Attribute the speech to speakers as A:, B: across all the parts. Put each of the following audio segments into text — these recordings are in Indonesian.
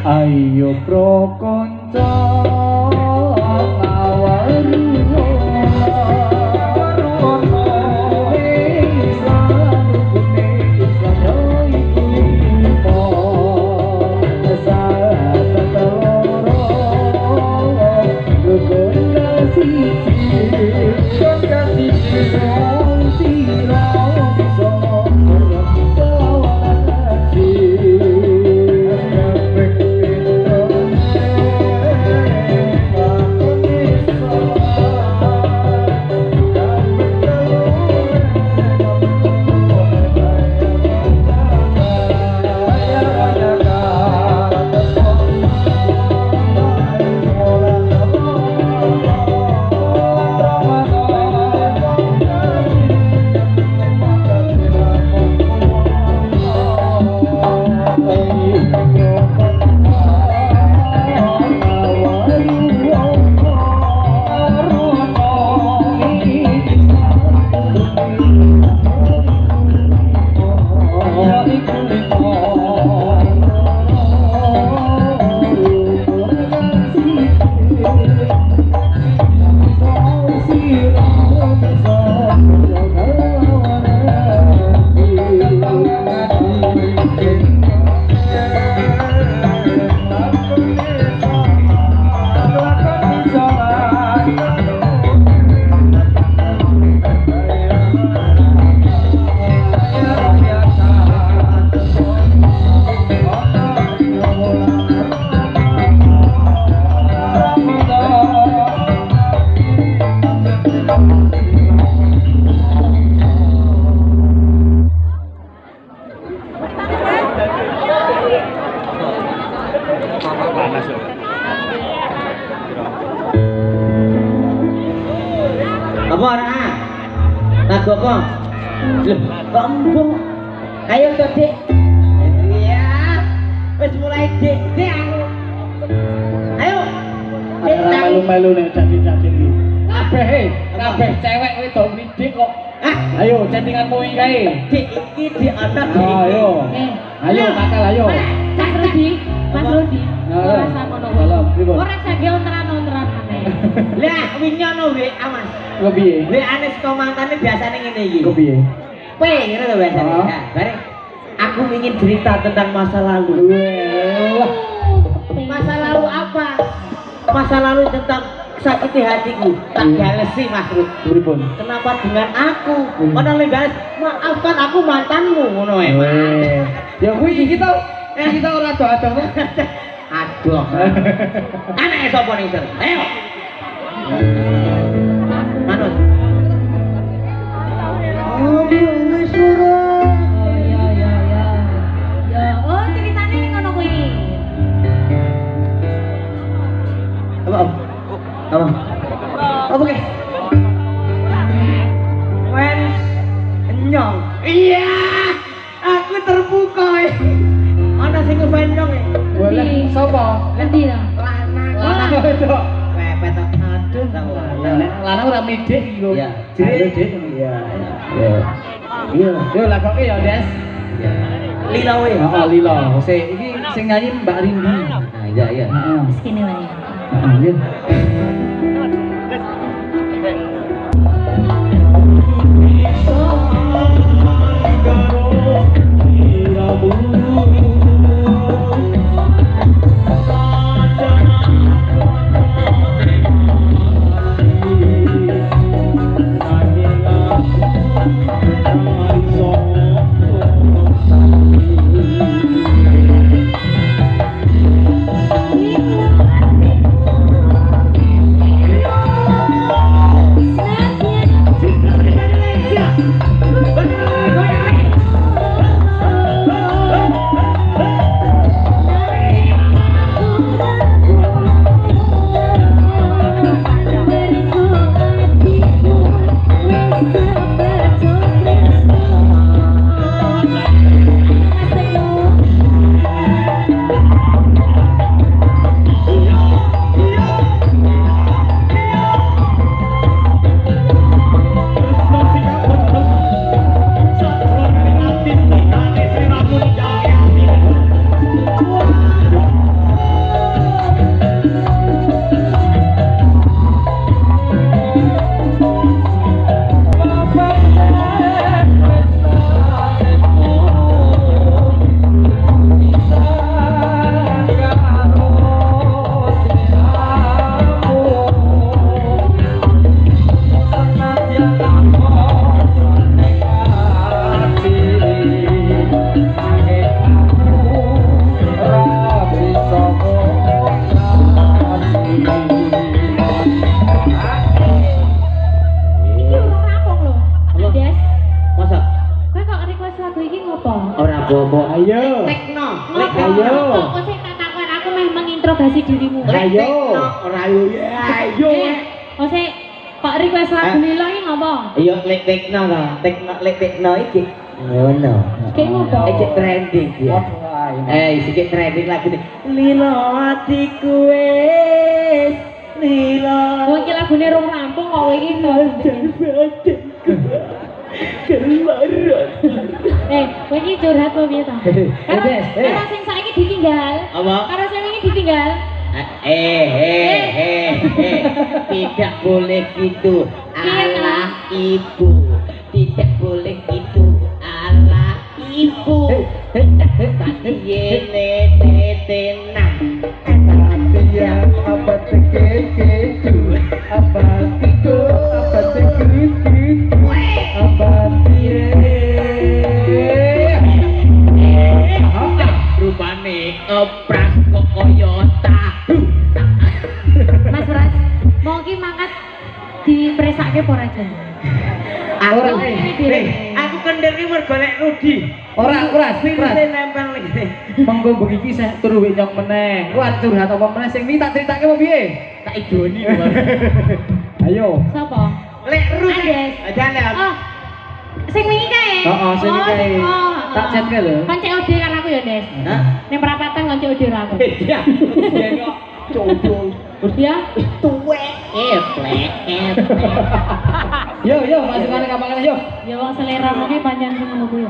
A: Ayo pro konco
B: Apa ora? Lagu apa? Loh, kok embung? Ayo to, Dik. Iya. Wis mulai Dik, Dik aku. Ayo. Dik
A: Melu-melu nek cacing-cacing iki.
C: Kabeh cewek wedok midik kok.
A: Ayo chattinganmu iki kae.
B: Dik iki di anak Dik.
A: Ayo. Ayo nakal ayo.
D: Mas Rudi, Mas Rudi. Ora samono wae. Ora saged ontran-ontran maneh.
B: Lah, wingi ono WA, Mas.
A: Kok piye?
B: WA-ne saka mantane biasane ngene iki.
A: Kok piye?
B: P, ngono to biasane. Nah, bareng aku ingin cerita tentang masa lalu.
A: Wah.
B: Masa lalu apa? Masa lalu tentang sakiti hatiku. Tak galesi, Mas Rud.
A: Pripun?
B: Kenapa dengan aku? Ono lenggales, maafkan aku mantanmu ngono ae.
A: Ya kuwi iki to. Kita ora ado-ado.
B: Aduh. Anake sapa ning sen? Ayo. Manut.
D: Oh, ceritane ngono kuwi.
B: Apa? Apa? Apa ke? Wens nyong. Iya. Aku terbuka. Ana sing ngebenyong.
A: Boleh sapa?
D: Endi ta?
A: Lanang wedok.
B: Pepet tok. Aduh,
A: Lanang ora midik iki lho.
B: Iya.
A: Jere dik. Iya. Iya. Yo lakoke ya, Des.
B: Lila we.
A: Heeh, Lila. Iki sing nyanyi Mbak Rindi.
B: Nah, iya iya.
A: Heeh.
D: Wis kene wae.
A: Iya.
B: Lek
A: ayo.
D: Kok sing tak takon aku meh menginterogasi dirimu.
A: Ayo.
B: Ora ayo ya ayo.
D: Kok sik kok request lagu Lilo iki ngopo?
B: Iya lek tekno to. Lek tekno iki. Ngono.
D: Kayak ngopo?
B: Iki trending ya. Iki trending lagu ini. Lilo atiku wis Lilo.
D: Oh iki lagune rong rampung kok kowe iki to. Kowe iki curhat kok piye ta? Karo sing saiki ditinggal.
B: Apa?
D: Karo sing wingi ditinggal.
B: Tidak boleh gitu. Allah ibu. Tidak boleh gitu. Allah ibu. Tadi yene tenang.
A: Dia apa tekekeku, apa tiku, apa tekrikiku, apa dia.
C: Rupane ngepras kok koyo tahu.
D: Mas Pras, mau ki mangkat dipresake apa ora jan?
B: Aku kendel iki mergo nek Rudi.
A: Ora sing
B: Pras nempel iki.
A: monggo bengi iki sih turu wek nyok meneh. Ku arep curhat apa meneh sing iki tak critakake apa piye?
B: Tak idoni.
A: Ayo.
D: Sapa?
B: Lek Rudi.
D: Andes.
B: Jane.
D: Oh. Sing wingi kae.
A: Heeh, sing wingi kae. Tak chat ke lho.
D: Kan COD karo aku ya, Des.
B: Hah?
D: Ning perapatan kan COD karo aku.
B: Dia kok codong.
D: Ya.
B: Tuwek. Plek.
A: Yo, masukane kapangan yo.
D: Ya wong selera mungkin panjang sing ngono kuwi.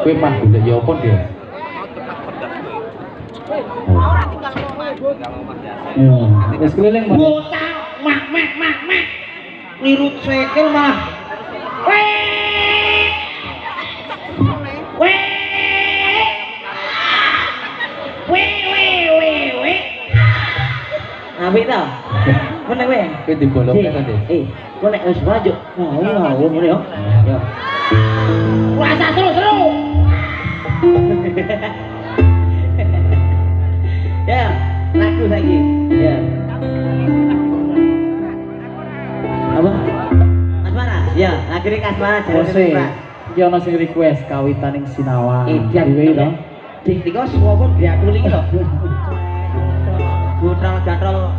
A: Kowe mah golek ya apa dia? Wis keliling mah.
B: Bocah mak. Nirut sekel mah. Weh. Apa itu? Mana weh?
A: Kowe dibolongke to, Dik.
B: Kau nek wis maju. Mau ngene yo. Yo. Rasa seru. Ya, lagu lagi. Ya. Apa? Asmara? Ya, lagu ini Asmara
A: Ose. Iki ana sing request kawitaning Sinawang.
B: Dia
A: Dewe to.
B: Dik iki semua kok diakuli iki to. Gatrol.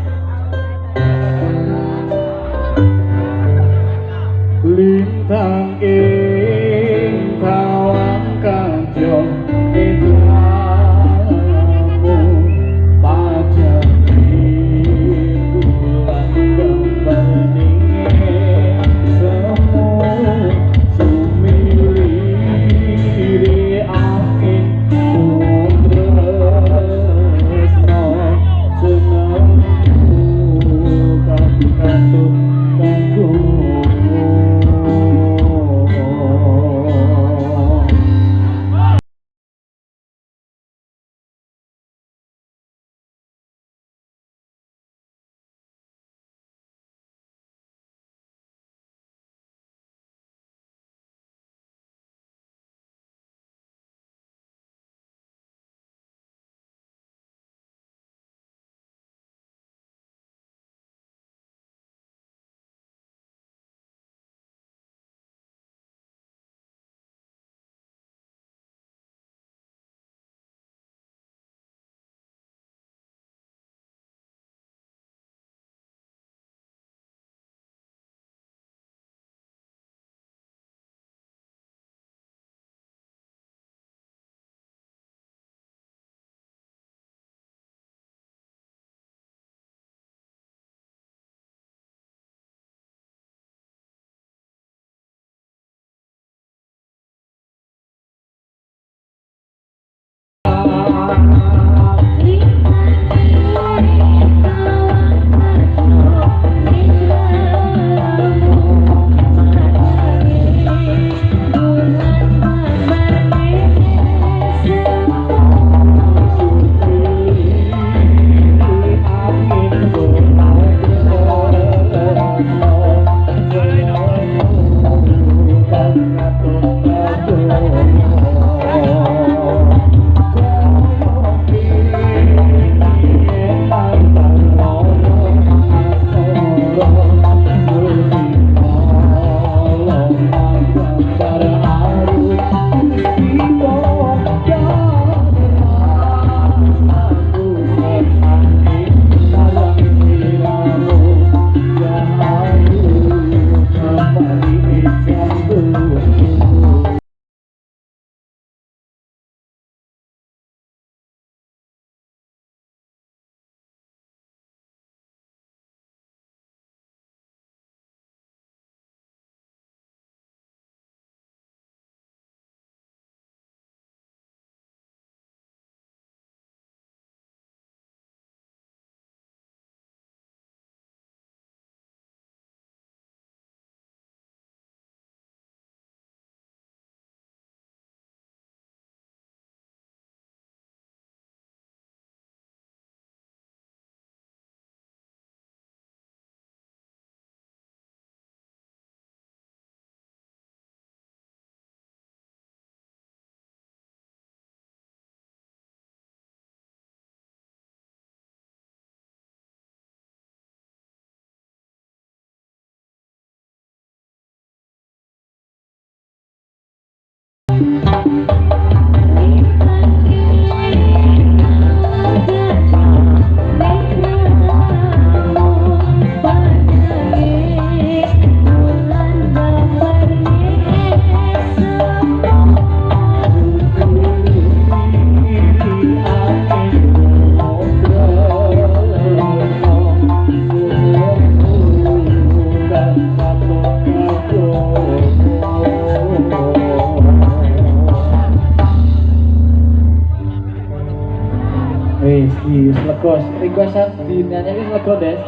C: Wis legos requestan dinanya wis lega Des.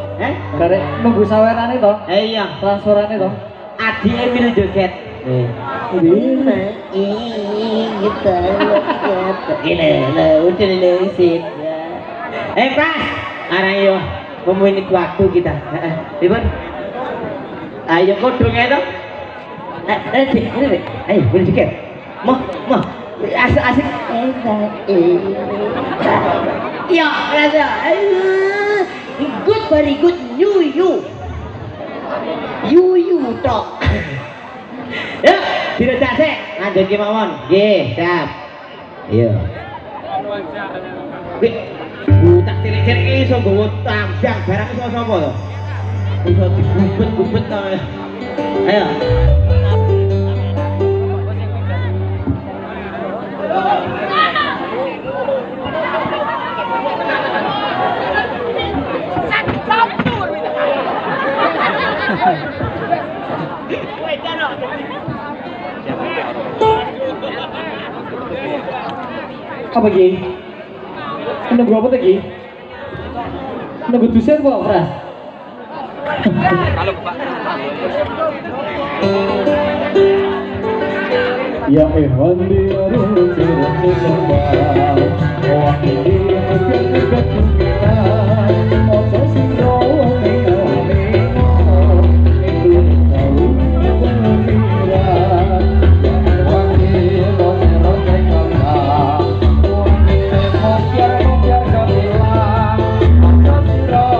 C: Karek nunggu sawerane to.
B: Iya,
C: Transferane to.
B: Adi Emil joget. Ini gitu. Ini udah lesit. Pas, arang yo memenit waktu kita. Ribon. Ayo kodong ya toh. Ini. Ayo, boleh joget. Mau. Asik. Ya, rasa. Good, very good. You. You tok. Ya, tidak cak lanjut ki mawon. Nggih, siap. Iya. Wih, tak cilik-cilik iso nggawa tambang barang iso sapa to? Iso digubet-gubet to. Ayo.
C: Apa Ki? Nunggu apa lagi? Nunggu dosen kok, Pras?
E: Kalau Pak.
C: Ya Ikhwan di arus sembah wah ini dekat kita ojo siro itu tahu pengira ya Ikhwan di arus sembah wah ini mobiar gemilang ojo siro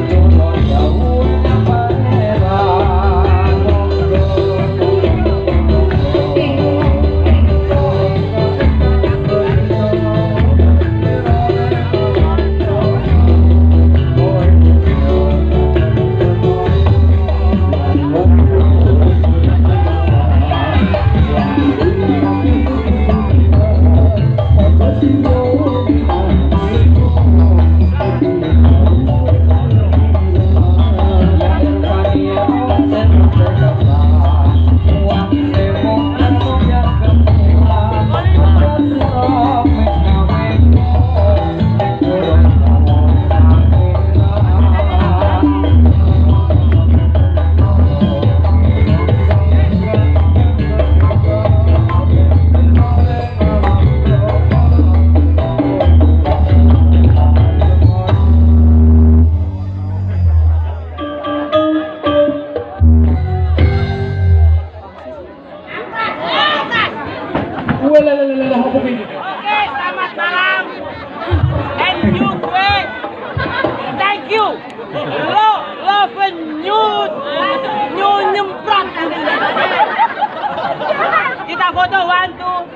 C: itu lo jauhnya pangeran.
E: Oke, selamat malam. And you gue. Thank you. Love new nyemprot. Kita foto one two.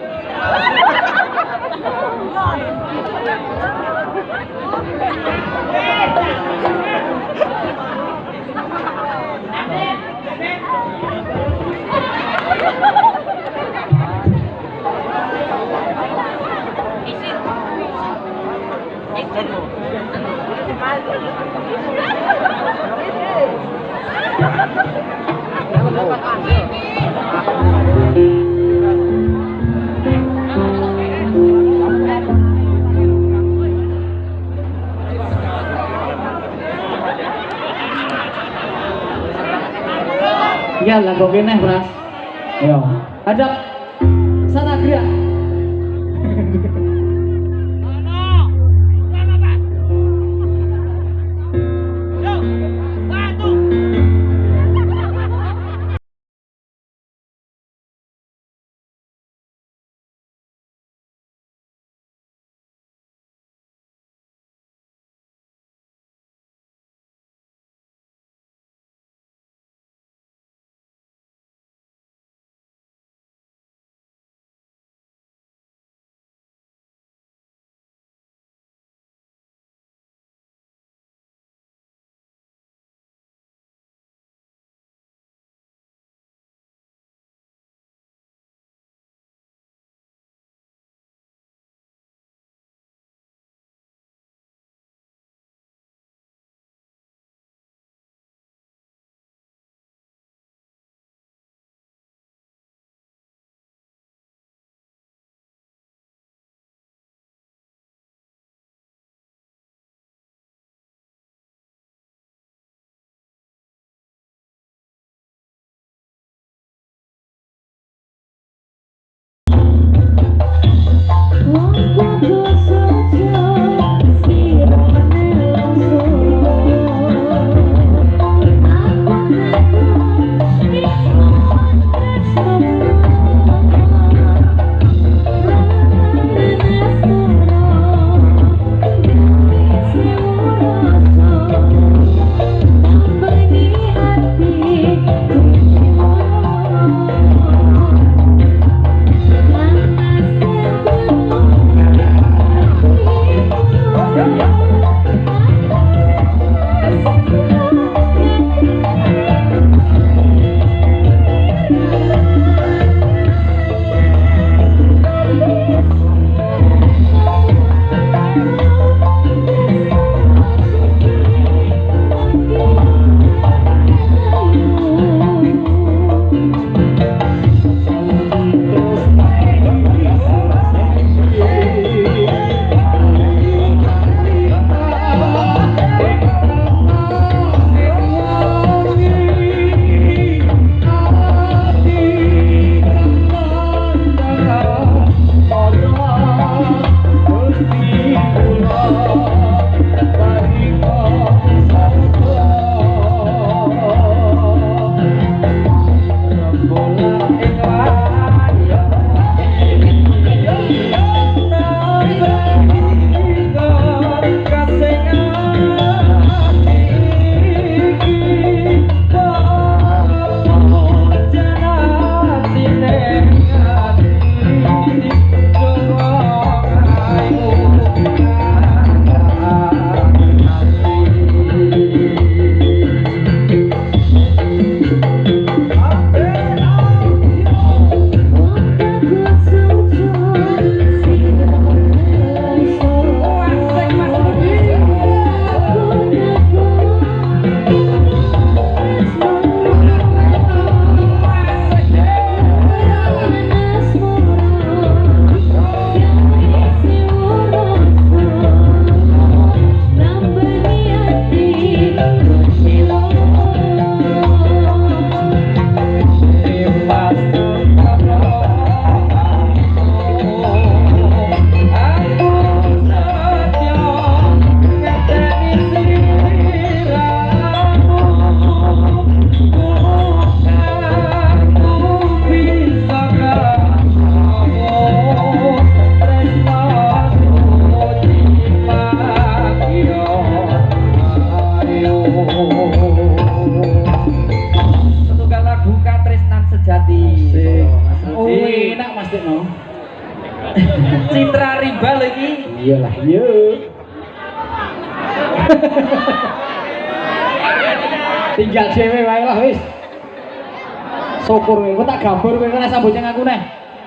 C: Ya lah kok kene, Pras. Yo. Hadap sana gerak. Mas Dekno.
B: Citra riba lagi.
C: Iyalah, iya. Tinggal cewek wae lah wis. Syukur kowe tak gambar kowe ora sambut yang aku neh.